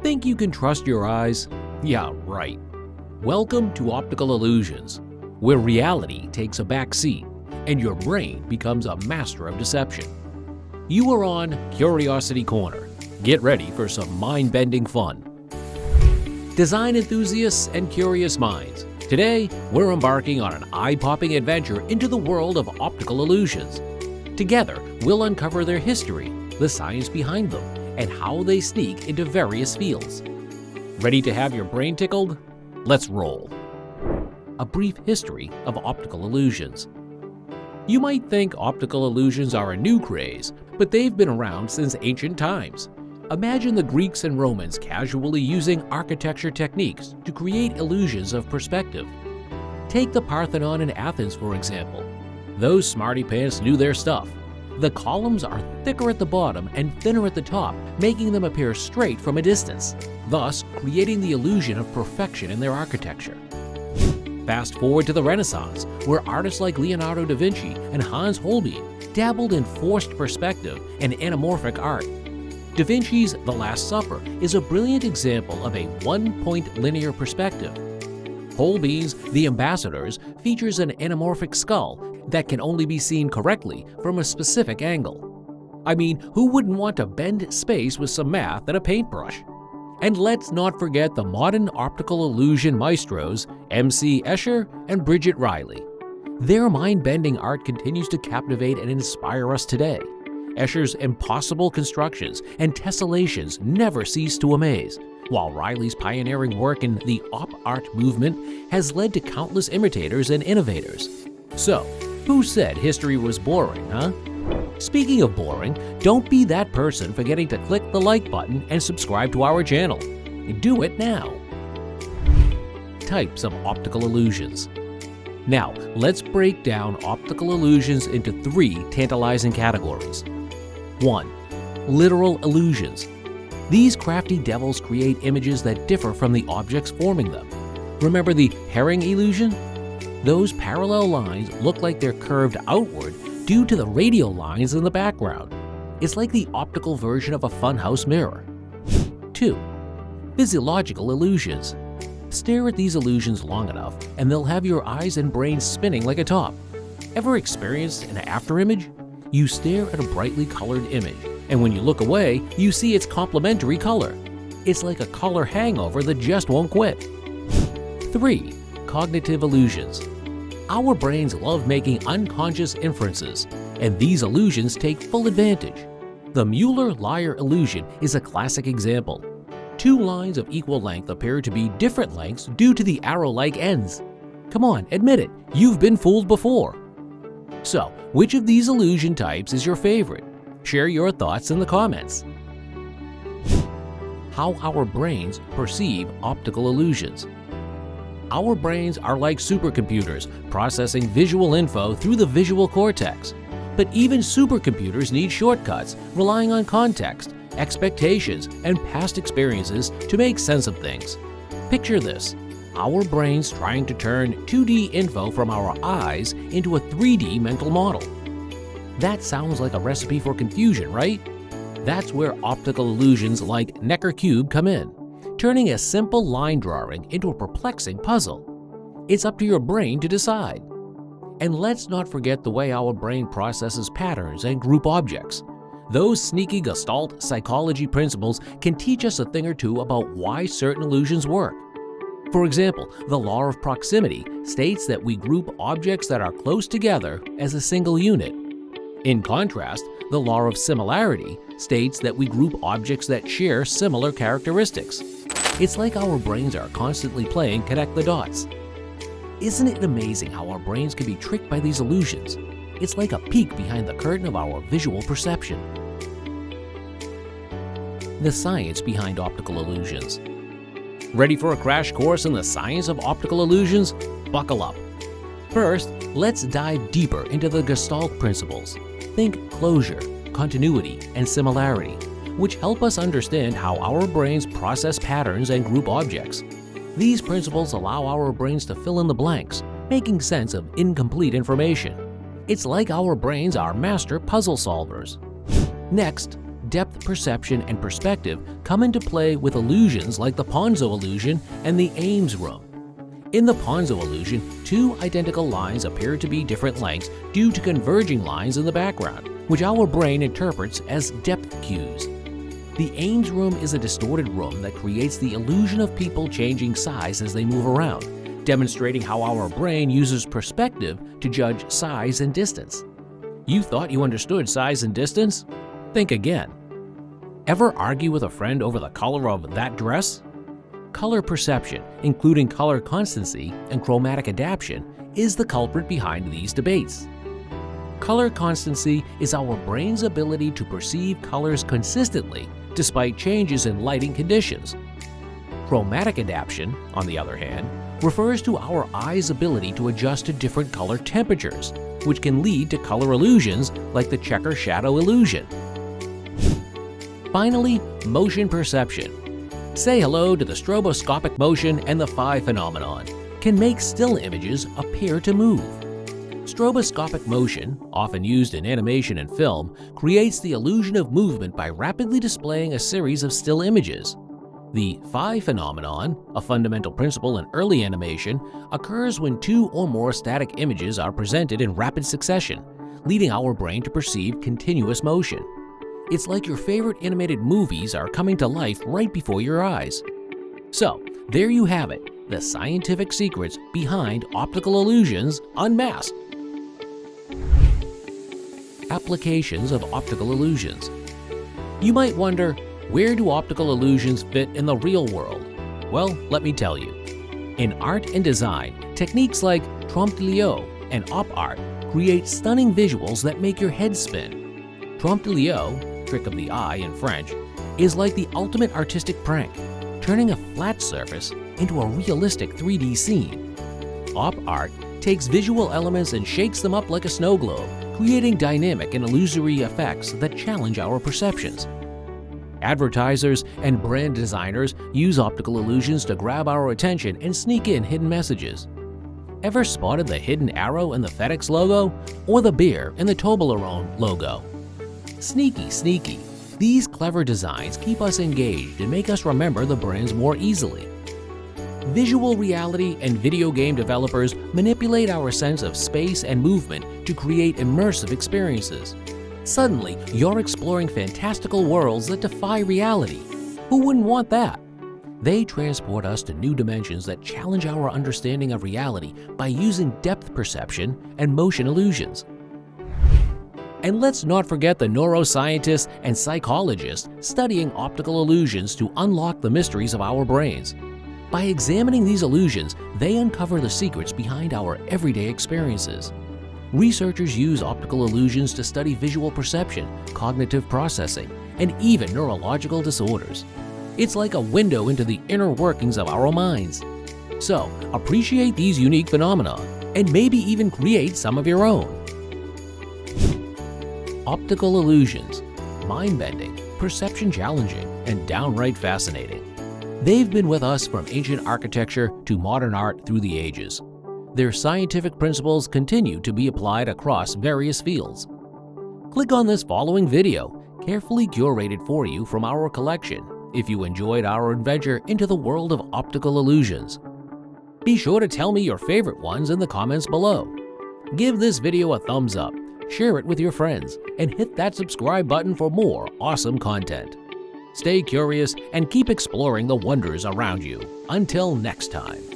Think you can trust your eyes? Yeah, right. Welcome to Optical Illusions, where reality takes a back seat and your brain becomes a master of deception. You are on Curiosity Corner. Get ready for some mind-bending fun. Design enthusiasts and curious minds, today we're embarking on an eye-popping adventure into the world of optical illusions. Together, we'll uncover their history, the science behind them, and how they sneak into various fields. Ready to have your brain tickled? Let's roll. A brief history of optical illusions. You might think optical illusions are a new craze, but they've been around since ancient times. Imagine the Greeks and Romans casually using architecture techniques to create illusions of perspective. Take the Parthenon in Athens, for example. Those smarty pants knew their stuff. The columns are thicker at the bottom and thinner at the top, making them appear straight from a distance, thus creating the illusion of perfection in their architecture. Fast forward to the Renaissance, where artists like Leonardo da Vinci and Hans Holbein dabbled in forced perspective and anamorphic art. Da Vinci's The Last Supper is a brilliant example of a one-point linear perspective. Holbein's The Ambassadors features an anamorphic skull that can only be seen correctly from a specific angle. I mean, who wouldn't want to bend space with some math and a paintbrush? And let's not forget the modern optical illusion maestros M.C. Escher and Bridget Riley. Their mind-bending art continues to captivate and inspire us today. Escher's impossible constructions and tessellations never cease to amaze, while Riley's pioneering work in the op art movement has led to countless imitators and innovators. So, who said history was boring, huh? Speaking of boring, don't be that person forgetting to click the like button and subscribe to our channel. Do it now. Types of optical illusions. Now, let's break down optical illusions into three tantalizing categories. 1. Literal illusions. These crafty devils create images that differ from the objects forming them. Remember the herring illusion? Those parallel lines look like they're curved outward due to the radial lines in the background. It's like the optical version of a funhouse mirror. 2. Physiological illusions. Stare at these illusions long enough and they'll have your eyes and brain spinning like a top. Ever experienced an afterimage? You stare at a brightly colored image, and when you look away, you see its complementary color. It's like a color hangover that just won't quit. 3. Cognitive illusions. Our brains love making unconscious inferences, and these illusions take full advantage. The Mueller-Lyer illusion is a classic example. Two lines of equal length appear to be different lengths due to the arrow-like ends. Come on, admit it, you've been fooled before. So, which of these illusion types is your favorite? Share your thoughts in the comments. How our brains perceive optical illusions. Our brains are like supercomputers, processing visual info through the visual cortex. But even supercomputers need shortcuts, relying on context, expectations, and past experiences to make sense of things. Picture this: our brains trying to turn 2D info from our eyes into a 3D mental model. That sounds like a recipe for confusion, right? That's where optical illusions like Necker Cube come in, turning a simple line drawing into a perplexing puzzle. It's up to your brain to decide. And let's not forget the way our brain processes patterns and group objects. Those sneaky Gestalt psychology principles can teach us a thing or two about why certain illusions work. For example, the law of proximity states that we group objects that are close together as a single unit. In contrast, the law of similarity states that we group objects that share similar characteristics. It's like our brains are constantly playing connect the dots. Isn't it amazing how our brains can be tricked by these illusions? It's like a peek behind the curtain of our visual perception. The science behind optical illusions. Ready for a crash course in the science of optical illusions? Buckle up. First, let's dive deeper into the Gestalt principles. Think closure, continuity, and similarity, which help us understand how our brains process patterns and group objects. These principles allow our brains to fill in the blanks, making sense of incomplete information. It's like our brains are master puzzle solvers. Next, depth perception and perspective come into play with illusions like the Ponzo illusion and the Ames room. In the Ponzo illusion, two identical lines appear to be different lengths due to converging lines in the background, which our brain interprets as depth cues. The Ames room is a distorted room that creates the illusion of people changing size as they move around, demonstrating how our brain uses perspective to judge size and distance. You thought you understood size and distance? Think again. Ever argue with a friend over the color of that dress? Color perception, including color constancy and chromatic adaptation, is the culprit behind these debates. Color constancy is our brain's ability to perceive colors consistently despite changes in lighting conditions. Chromatic adaptation, on the other hand, refers to our eye's ability to adjust to different color temperatures, which can lead to color illusions like the checker shadow illusion. Finally, motion perception. Say hello to the stroboscopic motion and the phi phenomenon, can make still images appear to move. Stroboscopic motion, often used in animation and film, creates the illusion of movement by rapidly displaying a series of still images. The phi phenomenon, a fundamental principle in early animation, occurs when two or more static images are presented in rapid succession, leading our brain to perceive continuous motion. It's like your favorite animated movies are coming to life right before your eyes. So, there you have it, the scientific secrets behind optical illusions unmasked. Applications of optical illusions. You might wonder, where do optical illusions fit in the real world? Well, let me tell you. In art and design, techniques like trompe l'oeil and op art create stunning visuals that make your head spin. Trompe l'oeil, trick of the eye in French, is like the ultimate artistic prank, turning a flat surface into a realistic 3D scene. Op art takes visual elements and shakes them up like a snow globe, creating dynamic and illusory effects that challenge our perceptions. Advertisers and brand designers use optical illusions to grab our attention and sneak in hidden messages. Ever spotted the hidden arrow in the FedEx logo or the beer in the Toblerone logo? Sneaky, sneaky. These clever designs keep us engaged and make us remember the brands more easily. Visual reality and video game developers manipulate our sense of space and movement to create immersive experiences. Suddenly, you're exploring fantastical worlds that defy reality. Who wouldn't want that? They transport us to new dimensions that challenge our understanding of reality by using depth perception and motion illusions. And let's not forget the neuroscientists and psychologists studying optical illusions to unlock the mysteries of our brains. By examining these illusions, they uncover the secrets behind our everyday experiences. Researchers use optical illusions to study visual perception, cognitive processing, and even neurological disorders. It's like a window into the inner workings of our minds. So, appreciate these unique phenomena and maybe even create some of your own. Optical illusions, mind-bending, perception-challenging, and downright fascinating. They've been with us from ancient architecture to modern art through the ages. Their scientific principles continue to be applied across various fields. Click on this following video, carefully curated for you from our collection, if you enjoyed our adventure into the world of optical illusions. Be sure to tell me your favorite ones in the comments below. Give this video a thumbs up, share it with your friends, and hit that subscribe button for more awesome content. Stay curious and keep exploring the wonders around you. Until next time.